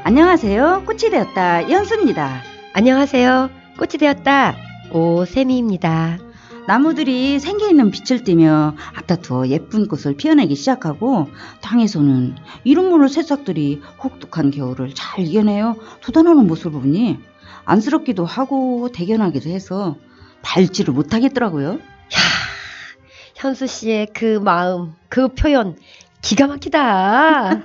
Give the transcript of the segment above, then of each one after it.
안녕하세요. 꽃이 되었다. 연수입니다. 안녕하세요. 꽃이 되었다. 오세미입니다. 나무들이 생기있는 빛을 띠며 앞다투어 예쁜 꽃을 피어내기 시작하고 땅에서는 이름 모를 새싹들이 혹독한 겨울을 잘 이겨내어 돋아나는 모습을 보니 안쓰럽기도 하고 대견하기도 해서 밟지를 못하겠더라고요. 현수 씨의 그 마음, 그 표현 기가 막히다.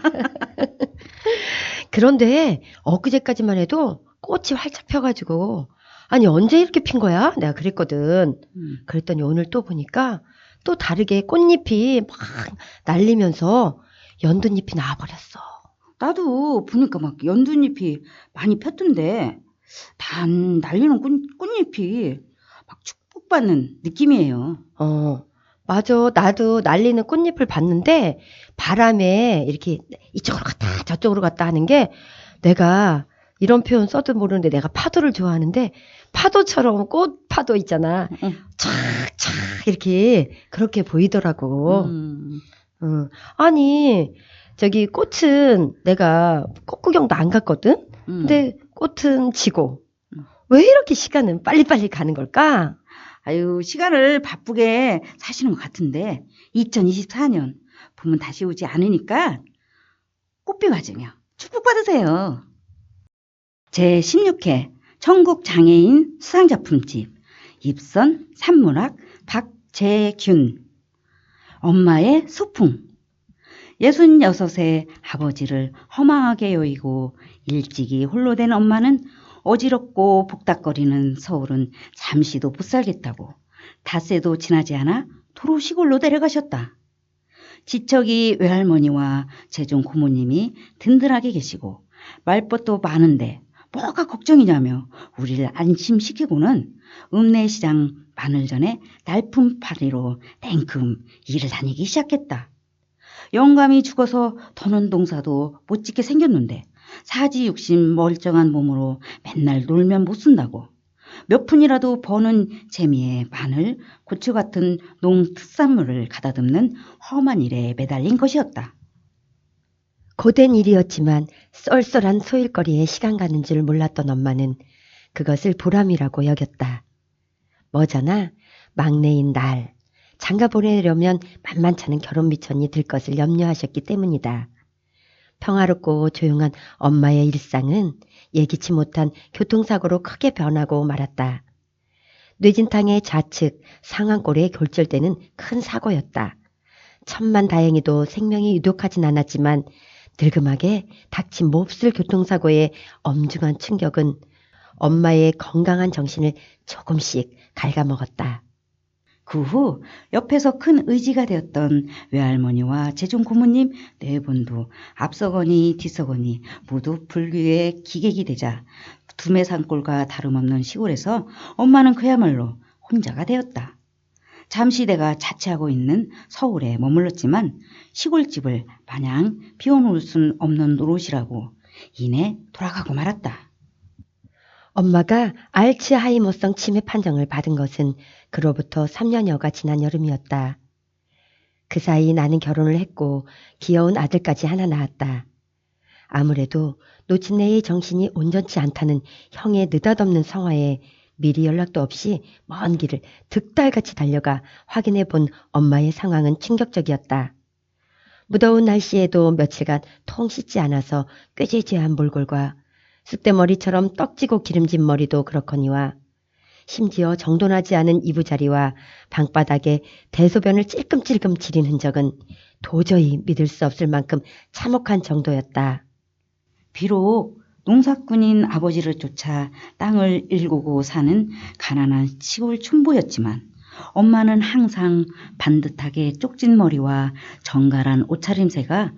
그런데 엊그제까지만 해도 꽃이 활짝 펴가지고 아니 언제 이렇게 핀 거야? 내가 그랬거든. 그랬더니 오늘 또 보니까 또 다르게 꽃잎이 막 날리면서 연두잎이 나와버렸어. 나도 보니까 막 연두잎이 많이 폈던데 단 날리는 꽃잎이 막 축복받는 느낌이에요. 맞아. 나도 날리는 꽃잎을 봤는데 바람에 이렇게 이쪽으로 갔다 저쪽으로 갔다 하는 게 내가 이런 표현 써도 모르는데 내가 파도를 좋아하는데 파도처럼 꽃 파도 있잖아. 촥촥 이렇게 그렇게 보이더라고. 아니 저기 꽃은 내가 꽃 구경도 안 갔거든. 근데 꽃은 지고 왜 이렇게 시간은 빨리빨리 가는 걸까? 아유, 시간을 바쁘게 사시는 것 같은데 2024년 봄은 다시 오지 않으니까 꽃비 맞으며 축복받으세요. 제16회 천국장애인 수상작품집 입선 산문학 박재균 엄마의 소풍 66의 아버지를 허망하게 여의고 일찍이 홀로 된 엄마는 어지럽고 복닥거리는 서울은 잠시도 못 살겠다고 닷새도 지나지 않아 도로 시골로 내려가셨다. 지척이 외할머니와 재종 고모님이 든든하게 계시고 말벗도 많은데 뭐가 걱정이냐며 우리를 안심시키고는 읍내시장 마늘전에 날품팔이로 땡큼 일을 다니기 시작했다. 영감이 죽어서 더는 농사도 못 짓게 생겼는데 사지육심 멀쩡한 몸으로 맨날 놀면 못 쓴다고 몇 푼이라도 버는 재미에 마늘, 고추 같은 농특산물을 가다듬는 험한 일에 매달린 것이었다. 고된 일이었지만 쏠쏠한 소일거리에 시간 가는 줄 몰랐던 엄마는 그것을 보람이라고 여겼다. 머저나 막내인 날 장가 보내려면 만만찮은 결혼 미천이 들 것을 염려하셨기 때문이다. 평화롭고 조용한 엄마의 일상은 예기치 못한 교통사고로 크게 변하고 말았다. 뇌진탕의 좌측 상완골에 골절되는 큰 사고였다. 천만다행히도 생명이 유독하진 않았지만 늙음하게 닥친 몹쓸 교통사고의 엄중한 충격은 엄마의 건강한 정신을 조금씩 갉아먹었다. 그 후 옆에서 큰 의지가 되었던 외할머니와 재종 고모님 네 분도 앞서거니 뒤서거니 모두 불교의 기객이 되자 두매산골과 다름없는 시골에서 엄마는 그야말로 혼자가 되었다. 잠시 내가 자취하고 있는 서울에 머물렀지만 시골집을 마냥 비워놓을 순 없는 노릇이라고 이내 돌아가고 말았다. 엄마가 알츠하이머성 치매 판정을 받은 것은 그로부터 3년여가 지난 여름이었다. 그 사이 나는 결혼을 했고 귀여운 아들까지 하나 낳았다. 아무래도 노친네의 정신이 온전치 않다는 형의 느닷없는 성화에 미리 연락도 없이 먼 길을 득달같이 달려가 확인해 본 엄마의 상황은 충격적이었다. 무더운 날씨에도 며칠간 통 씻지 않아서 꾀죄죄한 몰골과 쑥대머리처럼 떡지고 기름진 머리도 그렇거니와 심지어 정돈하지 않은 이부자리와 방바닥에 대소변을 찔끔찔끔 지린 흔적은 도저히 믿을 수 없을 만큼 참혹한 정도였다. 비록 농사꾼인 아버지를 쫓아 땅을 일구고 사는 가난한 시골 촌보였지만 엄마는 항상 반듯하게 쪽진 머리와 정갈한 옷차림새가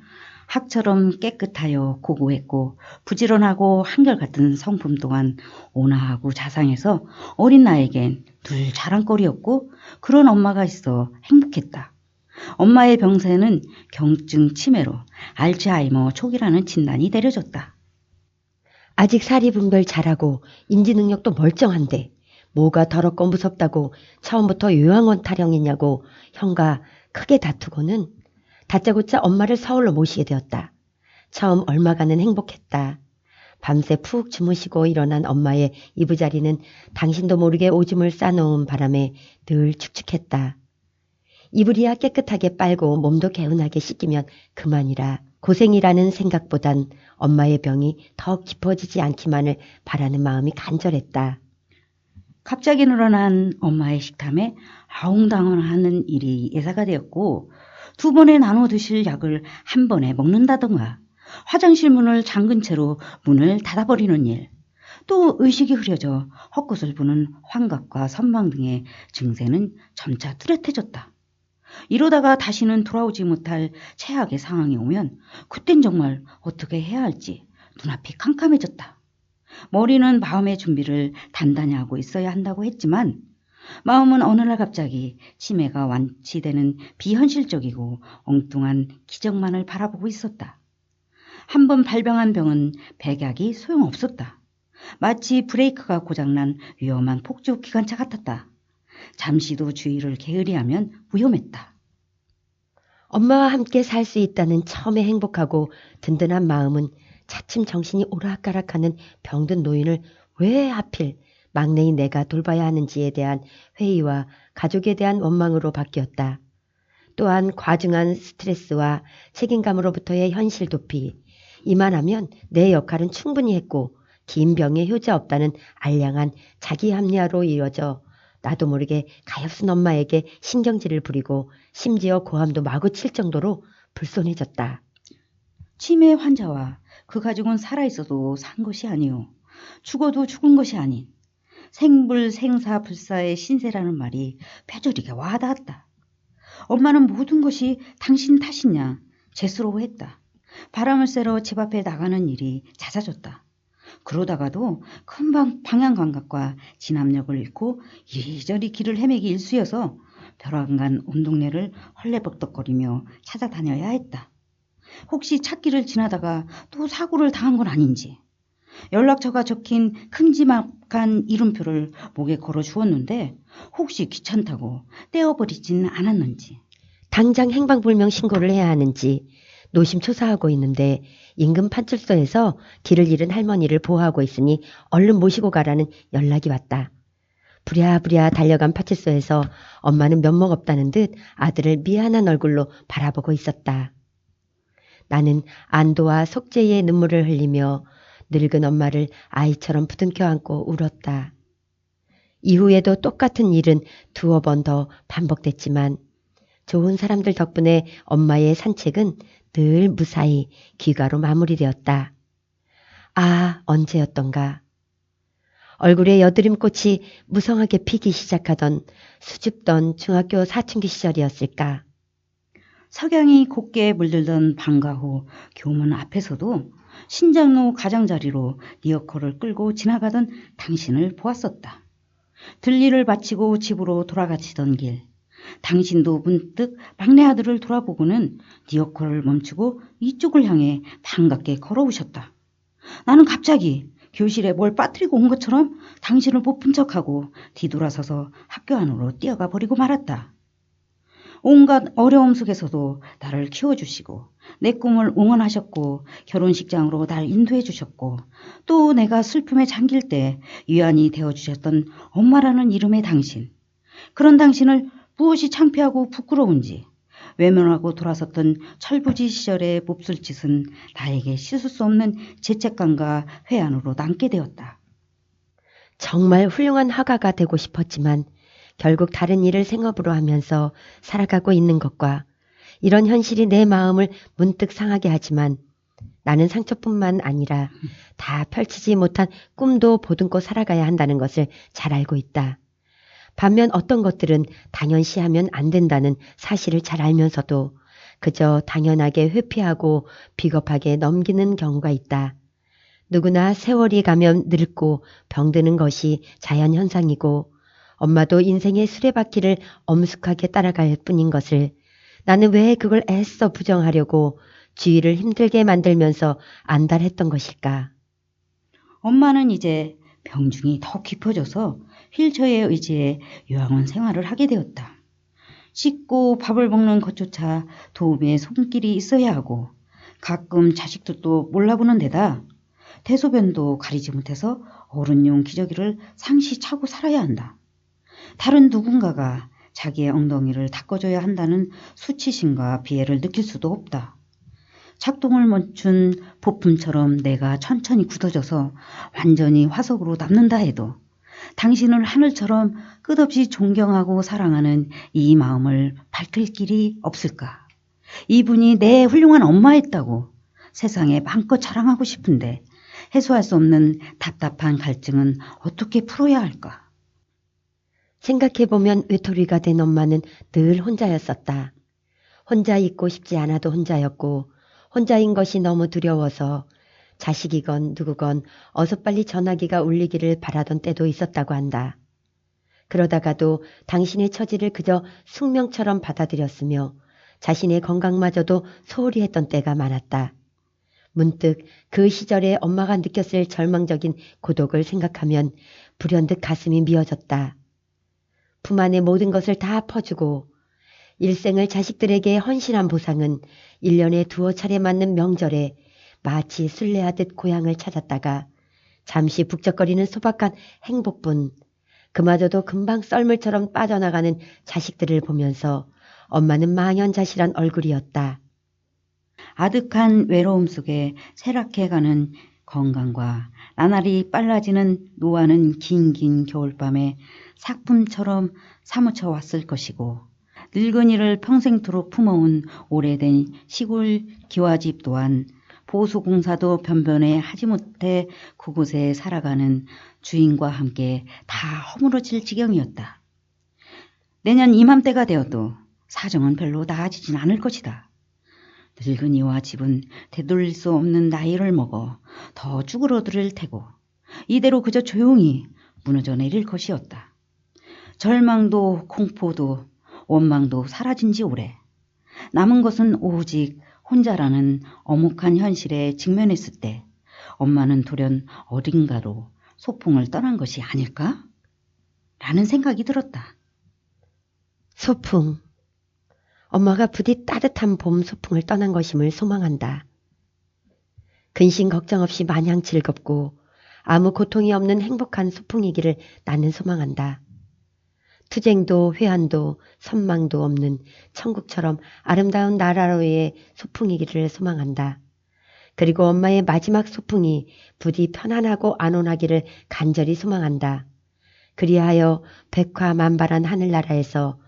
학처럼 깨끗하여 고고했고 부지런하고 한결같은 성품 또한 온화하고 자상해서 어린 나에겐 늘 자랑거리였고 그런 엄마가 있어 행복했다. 엄마의 병세는 경증 치매로 알츠하이머 초기라는 진단이 내려졌다. 아직 사리 분별 잘하고 인지 능력도 멀쩡한데 뭐가 더럽고 무섭다고 처음부터 요양원 타령했냐고 형과 크게 다투고는 다짜고짜 엄마를 서울로 모시게 되었다. 처음 얼마간은 행복했다. 밤새 푹 주무시고 일어난 엄마의 이부자리는 당신도 모르게 오줌을 싸놓은 바람에 늘 축축했다. 이불이야 깨끗하게 빨고 몸도 개운하게 씻기면 그만이라 고생이라는 생각보단 엄마의 병이 더 깊어지지 않기만을 바라는 마음이 간절했다. 갑자기 늘어난 엄마의 식탐에 아웅다웅하는 일이 예사가 되었고 2번에 나눠 드실 약을 한 번에 먹는다던가 화장실 문을 잠근 채로 문을 닫아버리는 일, 또 의식이 흐려져 헛것을 부는 환각과 선망 등의 증세는 점차 뚜렷해졌다. 이러다가 다시는 돌아오지 못할 최악의 상황이 오면 그땐 정말 어떻게 해야 할지 눈앞이 캄캄해졌다. 머리는 마음의 준비를 단단히 하고 있어야 한다고 했지만 마음은 어느 날 갑자기 치매가 완치되는 비현실적이고 엉뚱한 기적만을 바라보고 있었다. 한 번 발병한 병은 백약이 소용없었다. 마치 브레이크가 고장난 위험한 폭주 기관차 같았다. 잠시도 주의를 게으리하면 위험했다. 엄마와 함께 살 수 있다는 처음에 행복하고 든든한 마음은 차츰 정신이 오락가락하는 병든 노인을 왜 하필 막내인 내가 돌봐야 하는지에 대한 회의와 가족에 대한 원망으로 바뀌었다. 또한 과중한 스트레스와 책임감으로부터의 현실 도피, 이만하면 내 역할은 충분히 했고 긴 병에 효자 없다는 알량한 자기 합리화로 이어져 나도 모르게 가엾은 엄마에게 신경질을 부리고 심지어 고함도 마구 칠 정도로 불손해졌다. 치매 환자와 그 가족은 살아있어도 산 것이 아니요 죽어도 죽은 것이 아닌 생불생사불사의 신세라는 말이 뼈저리게 와닿았다. 엄마는 모든 것이 당신 탓이냐 죄스러워했다. 바람을 쐬러 집 앞에 나가는 일이 잦아졌다. 그러다가도 금방 방향감각과 진압력을 잃고 이리저리 길을 헤매기 일쑤여서 벼랑간 온 동네를 헐레벅벅거리며 찾아다녀야 했다. 혹시 찾기를 지나다가 또 사고를 당한 건 아닌지. 연락처가 적힌 큼지막한 이름표를 목에 걸어 주었는데 혹시 귀찮다고 떼어버리진 않았는지. 당장 행방불명 신고를 해야 하는지 노심초사하고 있는데 인근 파출소에서 길을 잃은 할머니를 보호하고 있으니 얼른 모시고 가라는 연락이 왔다. 부랴부랴 달려간 파출소에서 엄마는 면목 없다는 듯 아들을 미안한 얼굴로 바라보고 있었다. 나는 안도와 속죄의 눈물을 흘리며 늙은 엄마를 아이처럼 부둥켜 안고 울었다. 이후에도 똑같은 일은 2번 더 반복됐지만 좋은 사람들 덕분에 엄마의 산책은 늘 무사히 귀가로 마무리되었다. 아, 언제였던가. 얼굴에 여드름꽃이 무성하게 피기 시작하던 수줍던 중학교 사춘기 시절이었을까. 석양이 곱게 물들던 방과 후 교문 앞에서도 신장로 가장자리로 리어커를 끌고 지나가던 당신을 보았었다. 들일을 마치고 집으로 돌아가시던 길. 당신도 문득 막내 아들을 돌아보고는 리어커를 멈추고 이쪽을 향해 반갑게 걸어오셨다. 나는 갑자기 교실에 뭘 빠뜨리고 온 것처럼 당신을 못 본 척하고 뒤돌아서서 학교 안으로 뛰어가 버리고 말았다. 온갖 어려움 속에서도 나를 키워주시고 내 꿈을 응원하셨고 결혼식장으로 날 인도해 주셨고 또 내가 슬픔에 잠길 때 위안이 되어주셨던 엄마라는 이름의 당신. 그런 당신을 무엇이 창피하고 부끄러운지 외면하고 돌아섰던 철부지 시절의 몹쓸 짓은 나에게 씻을 수 없는 죄책감과 회한으로 남게 되었다. 정말 훌륭한 화가가 되고 싶었지만 결국 다른 일을 생업으로 하면서 살아가고 있는 것과 이런 현실이 내 마음을 문득 상하게 하지만 나는 상처뿐만 아니라 다 펼치지 못한 꿈도 보듬고 살아가야 한다는 것을 잘 알고 있다. 반면 어떤 것들은 당연시하면 안 된다는 사실을 잘 알면서도 그저 당연하게 회피하고 비겁하게 넘기는 경우가 있다. 누구나 세월이 가면 늙고 병드는 것이 자연현상이고 엄마도 인생의 수레바퀴를 엄숙하게 따라갈 뿐인 것을 나는 왜 그걸 애써 부정하려고 주위를 힘들게 만들면서 안달했던 것일까? 엄마는 이제 병중이 더 깊어져서 휠체어에 의지해 요양원 생활을 하게 되었다. 씻고 밥을 먹는 것조차 도우미의 손길이 있어야 하고 가끔 자식들도 몰라보는 데다 대소변도 가리지 못해서 어른용 기저귀를 상시 차고 살아야 한다. 다른 누군가가 자기의 엉덩이를 닦아줘야 한다는 수치심과 비애를 느낄 수도 없다. 작동을 멈춘 부품처럼 내가 천천히 굳어져서 완전히 화석으로 남는다 해도 당신을 하늘처럼 끝없이 존경하고 사랑하는 이 마음을 밝힐 길이 없을까? 이분이 내 훌륭한 엄마였다고 세상에 마음껏 자랑하고 싶은데 해소할 수 없는 답답한 갈증은 어떻게 풀어야 할까? 생각해보면 외톨이가 된 엄마는 늘 혼자였었다. 혼자 있고 싶지 않아도 혼자였고 혼자인 것이 너무 두려워서 자식이건 누구건 어서 빨리 전화기가 울리기를 바라던 때도 있었다고 한다. 그러다가도 당신의 처지를 그저 숙명처럼 받아들였으며 자신의 건강마저도 소홀히 했던 때가 많았다. 문득 그 시절에 엄마가 느꼈을 절망적인 고독을 생각하면 불현듯 가슴이 미어졌다. 품 안의 모든 것을 다 퍼주고 일생을 자식들에게 헌신한 보상은 1년에 두어 차례 맞는 명절에 마치 순례하듯 고향을 찾았다가 잠시 북적거리는 소박한 행복뿐 그마저도 금방 썰물처럼 빠져나가는 자식들을 보면서 엄마는 망연자실한 얼굴이었다. 아득한 외로움 속에 쇠락해가는 건강과 나날이 빨라지는 노화는 긴긴 겨울밤에 삭품처럼 사무쳐 왔을 것이고 늙은이를 평생토록 품어온 오래된 시골 기와집 또한 보수공사도 변변에 하지 못해 그곳에 살아가는 주인과 함께 다 허물어질 지경이었다. 내년 이맘때가 되어도 사정은 별로 나아지진 않을 것이다. 늙은이와 집은 되돌릴 수 없는 나이를 먹어 더 쭈그러들 테고 이대로 그저 조용히 무너져 내릴 것이었다. 절망도 공포도 원망도 사라진 지 오래. 남은 것은 오직 혼자라는 엄혹한 현실에 직면했을 때 엄마는 돌연 어딘가로 소풍을 떠난 것이 아닐까? 라는 생각이 들었다. 소풍. 엄마가 부디 따뜻한 봄 소풍을 떠난 것임을 소망한다. 근심 걱정 없이 마냥 즐겁고 아무 고통이 없는 행복한 소풍이기를 나는 소망한다. 투쟁도 회한도 선망도 없는 천국처럼 아름다운 나라로의 소풍이기를 소망한다. 그리고 엄마의 마지막 소풍이 부디 편안하고 안온하기를 간절히 소망한다. 그리하여 백화만발한 하늘나라에서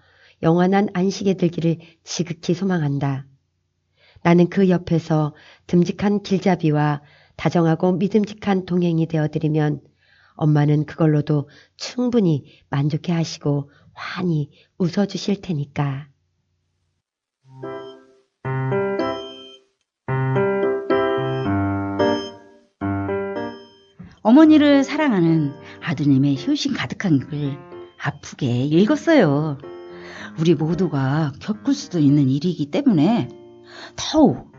영원한 안식에 들기를 지극히 소망한다. 나는 그 옆에서 듬직한 길잡이와 다정하고 믿음직한 동행이 되어드리면 엄마는 그걸로도 충분히 만족해 하시고 환히 웃어주실 테니까. 어머니를 사랑하는 아드님의 효심 가득한 글 아프게 읽었어요. 우리 모두가 겪을 수도 있는 일이기 때문에 더욱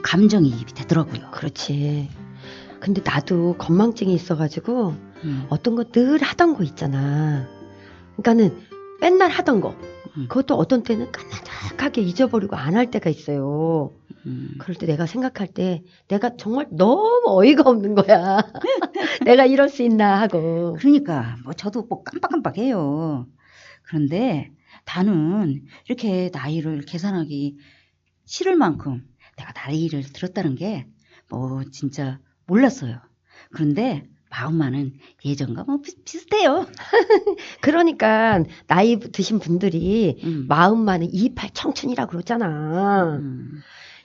감정이입이 되더라고요. 그렇지. 근데 나도 건망증이 있어가지고 어떤 거 늘 하던 거 있잖아. 그러니까는 맨날 하던 거. 그것도 어떤 때는 까마득하게 잊어버리고 안 할 때가 있어요. 그럴 때 내가 생각할 때 내가 정말 너무 어이가 없는 거야. 내가 이럴 수 있나 하고. 그러니까 뭐 저도 뭐 깜빡깜빡해요. 그런데 나는 이렇게 나이를 계산하기 싫을 만큼 내가 나이를 들었다는 게 뭐 진짜 몰랐어요. 그런데 마음만은 예전과 뭐 비슷해요. 그러니까 나이 드신 분들이 마음만은 28 청춘이라고 그러잖아.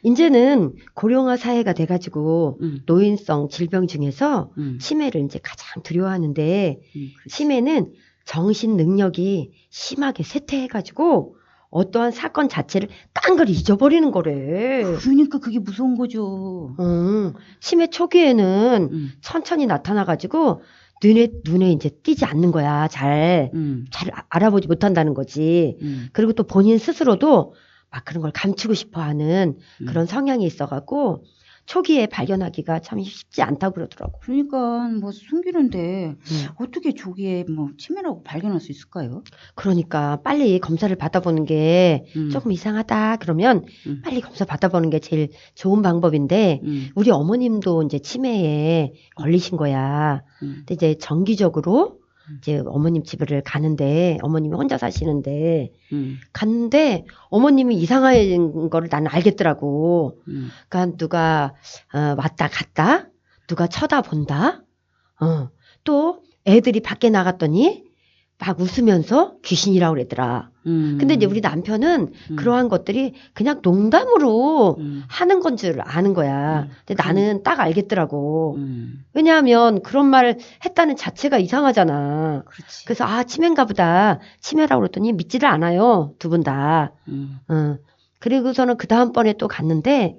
이제는 고령화 사회가 돼가지고 노인성 질병 중에서 치매를 이제 가장 두려워하는데 치매는 정신 능력이 심하게 쇠퇴해가지고 어떠한 사건 자체를 깡그리 잊어버리는 거래. 그러니까 그게 무서운 거죠. 치매 초기에는 천천히 나타나가지고 눈에 이제 띄지 않는 거야. 잘 알아보지 못한다는 거지. 그리고 또 본인 스스로도 막 그런 걸 감추고 싶어 하는 그런 성향이 있어갖고 초기에 발견하기가 참 쉽지 않다고 그러더라고. 그러니까 뭐 숨기는데 어떻게 조기에 뭐 치매라고 발견할 수 있을까요? 그러니까 빨리 검사를 받아보는 게 음. 조금 이상하다 그러면 빨리 검사 받아보는 게 제일 좋은 방법인데 우리 어머님도 이제 치매에 걸리신 거야. 근데 이제 정기적으로 이제 어머님 집을 가는데 어머님이 혼자 사시는데 갔는데 어머님이 이상한 거를 나는 알겠더라고. 그러니까 누가 왔다 갔다 누가 쳐다본다. 또 애들이 밖에 나갔더니 막 웃으면서 귀신이라고 그러더라. 근데 이제 우리 남편은 그러한 것들이 그냥 농담으로 하는 건 줄 아는 거야. 근데 나는 딱 알겠더라고. 왜냐하면 그런 말을 했다는 자체가 이상하잖아. 그렇지. 그래서 치매인가 보다. 치매라고 그랬더니 믿지를 않아요. 두 분 다. 그리고서는 그 다음번에 또 갔는데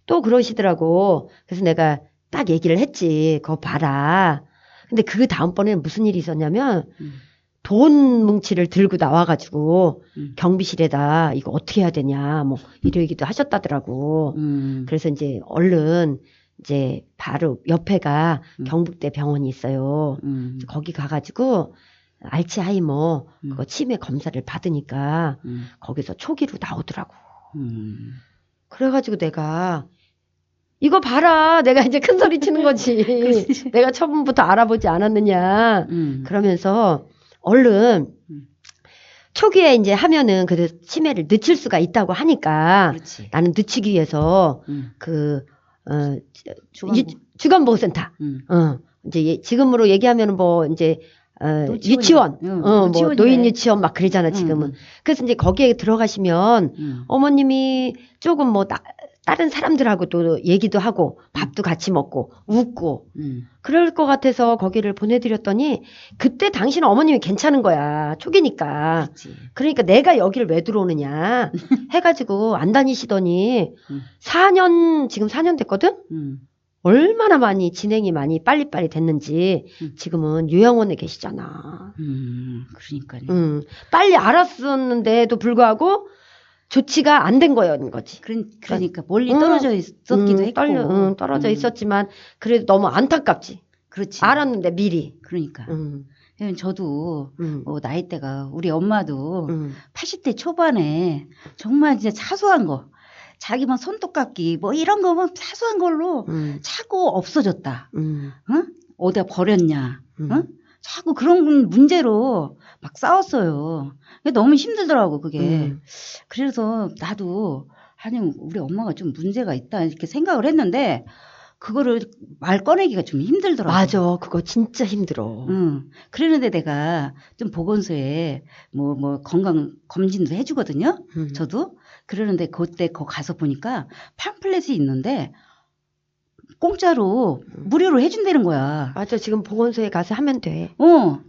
또 그러시더라고. 그래서 내가 딱 얘기를 했지. 그거 봐라. 근데 그 다음번에는 무슨 일이 있었냐면 돈 뭉치를 들고 나와가지고 경비실에다 이거 어떻게 해야 되냐 뭐 이런 얘기도 하셨다더라고. 그래서 이제 얼른 이제 바로 옆에가 경북대 병원이 있어요. 거기 가가지고 알츠하이머 그거 치매 검사를 받으니까 거기서 초기로 나오더라고. 그래가지고 내가 이거 봐라. 내가 이제 큰 소리 치는 거지. 내가 처음부터 알아보지 않았느냐. 그러면서 얼른 초기에 이제 하면은 그 치매를 늦출 수가 있다고 하니까 그렇지. 나는 늦추기 위해서 주간보호센터. 이제 지금으로 얘기하면은 뭐 이제 유치원, 뭐 노인 유치원 막 그러잖아 지금은. 그래서 이제 거기에 들어가시면 어머님이 조금 뭐 다른 사람들하고도 얘기도 하고 밥도 같이 먹고 웃고 그럴 것 같아서 거기를 보내드렸더니 그때 당신 어머님이 괜찮은 거야. 초기니까. 그렇지. 그러니까 내가 여기를 왜 들어오느냐 해가지고 안 다니시더니 4년 지금 4년 됐거든. 얼마나 많이 진행이 많이 빨리빨리 됐는지 지금은 요양원에 계시잖아. 그러니까요. 빨리 알았었는데도 불구하고 조치가 안 된 거지. 그러니까 멀리 떨어져 있었기도 했고. 떨어져 있었지만 그래도 너무 안타깝지. 그렇지. 알았는데 미리. 그러니까. 저도 나이대가 우리 엄마도 80대 초반에 정말 진짜 사소한 거 자기만 손톱깎이 뭐 이런 거면 사소한 걸로 자꾸 없어졌다. 어디다 버렸냐. 자꾸 그런 문제로 막 싸웠어요. 너무 힘들더라고 그게. 그래서 나도 아니 우리 엄마가 좀 문제가 있다 이렇게 생각을 했는데 그거를 말 꺼내기가 좀 힘들더라고. 맞아. 그거 진짜 힘들어. 그러는데 내가 좀 보건소에 뭐 건강 검진도 해주거든요. 저도. 그러는데 그때 거 가서 보니까 팜플렛이 있는데 공짜로 무료로 해준다는 거야. 맞아. 지금 보건소에 가서 하면 돼.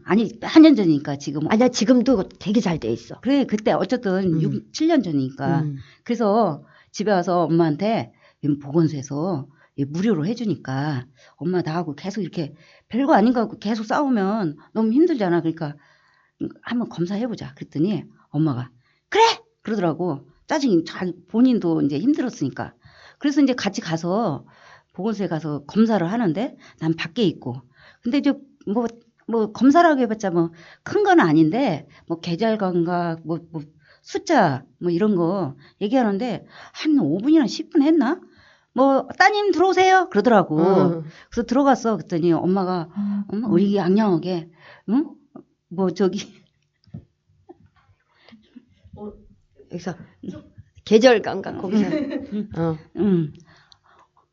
아니 한 년 전이니까 지금. 아니야. 지금도 되게 잘 돼 있어. 그래 그때 어쨌든 7년 전이니까. 그래서 집에 와서 엄마한테 보건소에서 무료로 해주니까 엄마 나하고 계속 이렇게 별거 아닌 거 갖고 계속 싸우면 너무 힘들잖아. 그러니까 한번 검사해보자. 그랬더니 엄마가 그래 그러더라고. 짜증이 본인도 이제 힘들었으니까. 그래서 이제 같이 가서 보건소에 가서 검사를 하는데 난 밖에 있고. 근데 이제 뭐 검사라고 해봤자 뭐 큰 건 아닌데 뭐 계절 감각 뭐 숫자 뭐 이런 거 얘기하는데 한 5분이나 10분 했나? 뭐 따님 들어오세요 그러더라고. 그래서 들어갔어. 그랬더니 엄마가 엄마 우리 양양하게 뭐 저기 여기서 계절 감각 거기서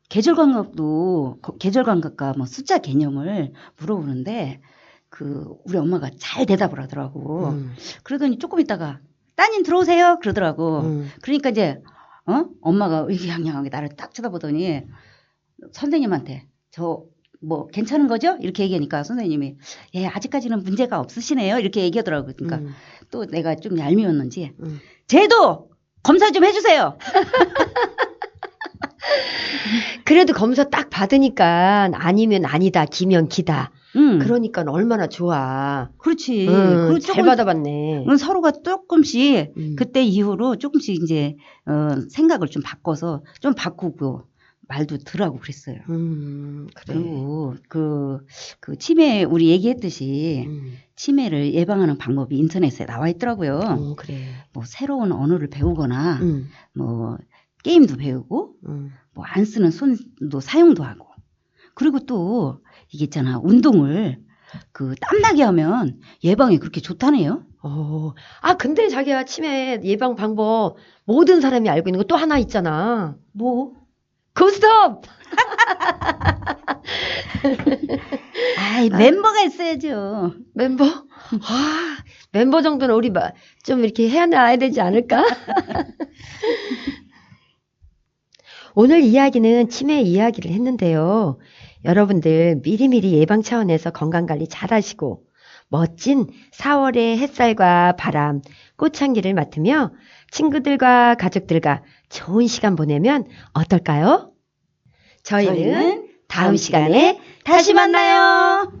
계절 감각과 뭐 숫자 개념을 물어보는데 우리 엄마가 잘 대답을 하더라고. 그러더니 조금 있다가 따님 들어오세요 그러더라고. 그러니까 이제 엄마가 의기양양하게 나를 딱 쳐다보더니 선생님한테 저 뭐 괜찮은 거죠? 이렇게 얘기하니까 선생님이 예 아직까지는 문제가 없으시네요 이렇게 얘기하더라고요. 그러니까 또 내가 좀 얄미웠는지 쟤도 검사 좀 해주세요. 그래도 검사 딱 받으니까 아니면 아니다 기면 기다. 그러니까 얼마나 좋아. 그렇지. 잘 받아봤네. 서로가 조금씩 그때 이후로 조금씩 이제 생각을 좀 바꿔서 좀 바꾸고 말도 덜하고 그랬어요. 그래. 그리고 그 치매 우리 얘기했듯이 치매를 예방하는 방법이 인터넷에 나와 있더라고요. 그래. 뭐 새로운 언어를 배우거나 뭐 게임도 배우고 뭐 안 쓰는 손도 사용도 하고 그리고 또 이게 있잖아 운동을 그 땀나게 하면 예방에 그렇게 좋다네요. 근데 자기야 치매 예방 방법 모든 사람이 알고 있는 거 또 하나 있잖아. 뭐? 고스톱! 아이 멤버가 있어야죠. 멤버? 멤버 정도는 우리 좀 이렇게 해놔야 되지 않을까? 오늘 이야기는 치매 이야기를 했는데요. 여러분들 미리미리 예방 차원에서 건강관리 잘 하시고 멋진 4월의 햇살과 바람, 꽃향기를 맡으며 친구들과 가족들과 좋은 시간 보내면 어떨까요? 저희는 다음 시간에 다시 만나요.